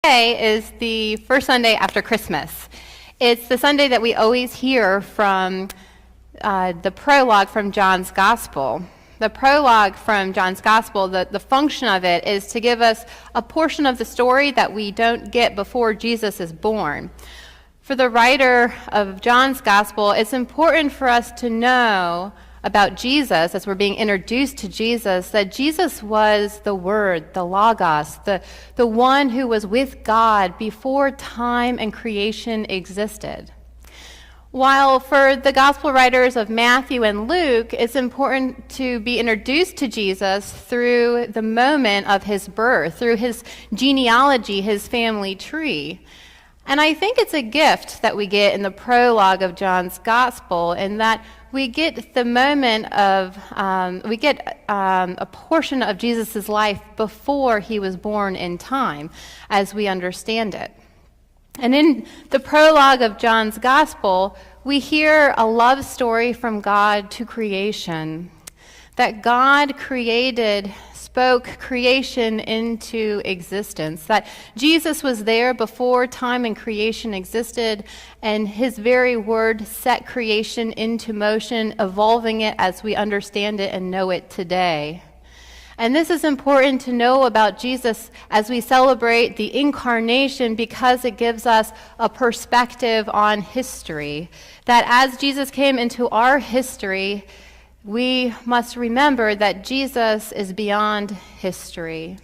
Today is the first Sunday after Christmas. It's the Sunday that we always hear from the prologue from John's Gospel. The prologue from John's Gospel, the function of it is to give us a portion of the story that we don't get before Jesus is born. For the writer of John's Gospel, it's important for us to know about Jesus, as we're being introduced to Jesus, that Jesus was the Word, the Logos, the one who was with God before time and creation existed. While for the gospel writers of Matthew and Luke, it's important to be introduced to Jesus through the moment of his birth, through his genealogy, his family tree. And I think it's a gift that we get in the prologue of John's Gospel, in that we get the moment of, a portion of Jesus' life before he was born in time, as we understand it. And in the prologue of John's Gospel, we hear a love story from God to creation, that God spoke creation into existence, that Jesus was there before time and creation existed, and his very word set creation into motion, evolving it as we understand it and know it today. And this is important to know about Jesus as we celebrate the incarnation, because it gives us a perspective on history, that as Jesus came into our history, we must remember that Jesus is beyond history.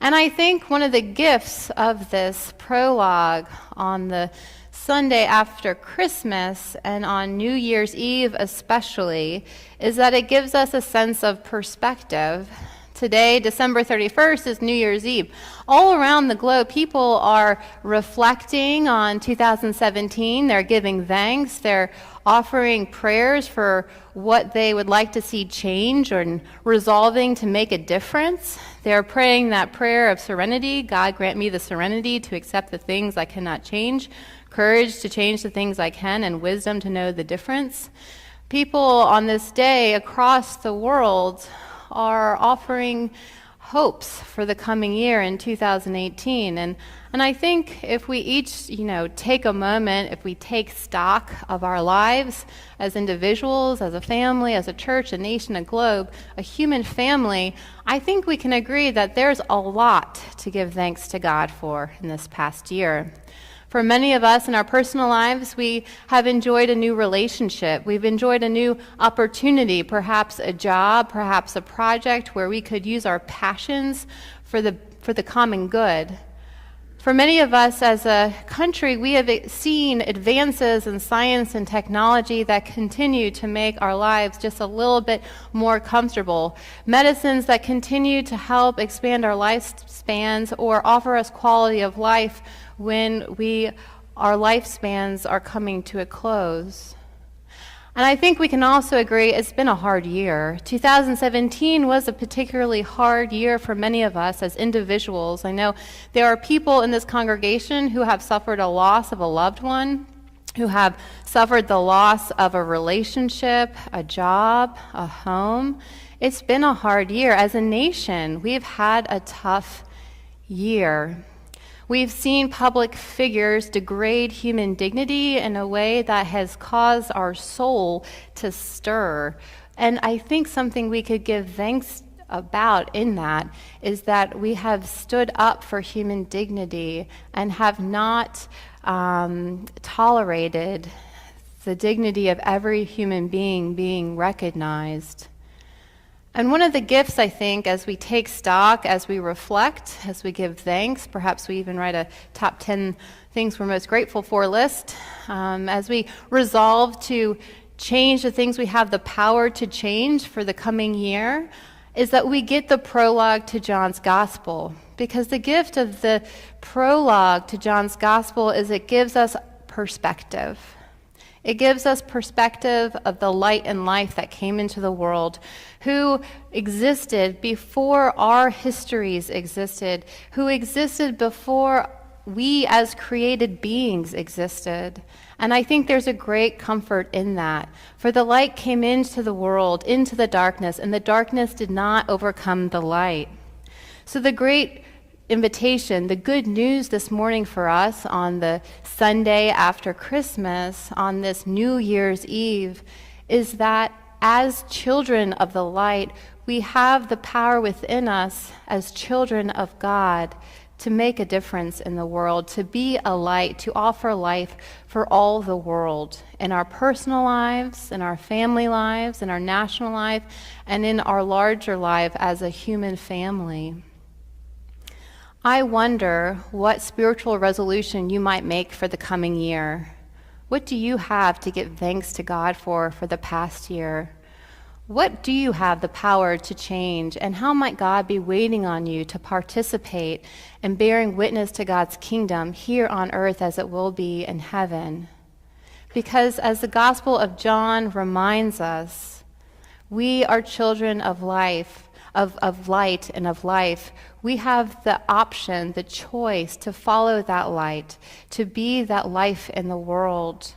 And I think one of the gifts of this prologue on the Sunday after Christmas and on New Year's Eve especially is that it gives us a sense of perspective. Today, December 31st, is New Year's Eve. All around the globe, people are reflecting on 2017. They're giving thanks. They're offering prayers for what they would like to see change or resolving to make a difference. They're praying that prayer of serenity. God, grant me the serenity to accept the things I cannot change, courage to change the things I can, and wisdom to know the difference. People on this day across the world are offering hopes for the coming year in 2018. And I think if we each, take a moment, if we take stock of our lives as individuals, as a family, as a church, a nation, a globe, a human family, I think we can agree that there's a lot to give thanks to God for in this past year. For many of us in our personal lives, we have enjoyed a new relationship. We've enjoyed a new opportunity, perhaps a job, perhaps a project where we could use our passions for the common good. For many of us as a country, we have seen advances in science and technology that continue to make our lives just a little bit more comfortable. Medicines that continue to help expand our lifespans or offer us quality of life when our lifespans are coming to a close. And I think we can also agree it's been a hard year. 2017 was a particularly hard year for many of us as individuals. I know there are people in this congregation who have suffered a loss of a loved one, who have suffered the loss of a relationship, a job, a home. It's been a hard year. As a nation, we've had a tough year. We've seen public figures degrade human dignity in a way that has caused our soul to stir. And I think something we could give thanks about in that is that we have stood up for human dignity and have not tolerated the dignity of every human being being recognized. And one of the gifts, I think, as we take stock, as we reflect, as we give thanks, perhaps we even write a top 10 things we're most grateful for list, as we resolve to change the things we have the power to change for the coming year, is that we get the prologue to John's Gospel. Because the gift of the prologue to John's Gospel is it gives us perspective. It gives us perspective of the light and life that came into the world, who existed before our histories existed, who existed before we as created beings existed. And I think there's a great comfort in that. For the light came into the world, into the darkness, and the darkness did not overcome the light. So the great invitation, the good news this morning for us on the Sunday after Christmas, on this New Year's Eve, is that as children of the light, we have the power within us as children of God to make a difference in the world, to be a light, to offer life for all the world, in our personal lives, in our family lives, in our national life, and in our larger life as a human family. I wonder what spiritual resolution you might make for the coming year. What do you have to give thanks to God for the past year? What do you have the power to change, and how might God be waiting on you to participate in bearing witness to God's kingdom here on earth as it will be in heaven? Because as the Gospel of John reminds us, we are children of life, of light and of life. We have the option, the choice to follow that light, to be that life in the world.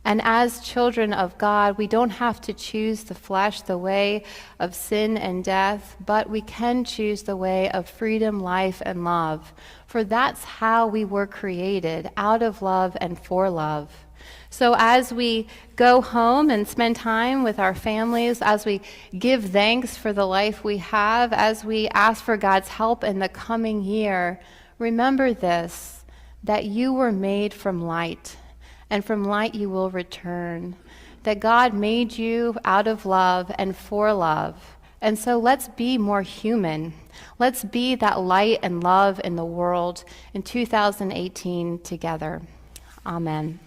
And as children of God, we don't have to choose the flesh, the way of sin and death, but we can choose the way of freedom, life, and love. For that's how we were created, out of love and for love. So as we go home and spend time with our families, as we give thanks for the life we have, as we ask for God's help in the coming year, remember this, that you were made from light, and from light you will return, that God made you out of love and for love. And so let's be more human. Let's be that light and love in the world in 2018 together. Amen.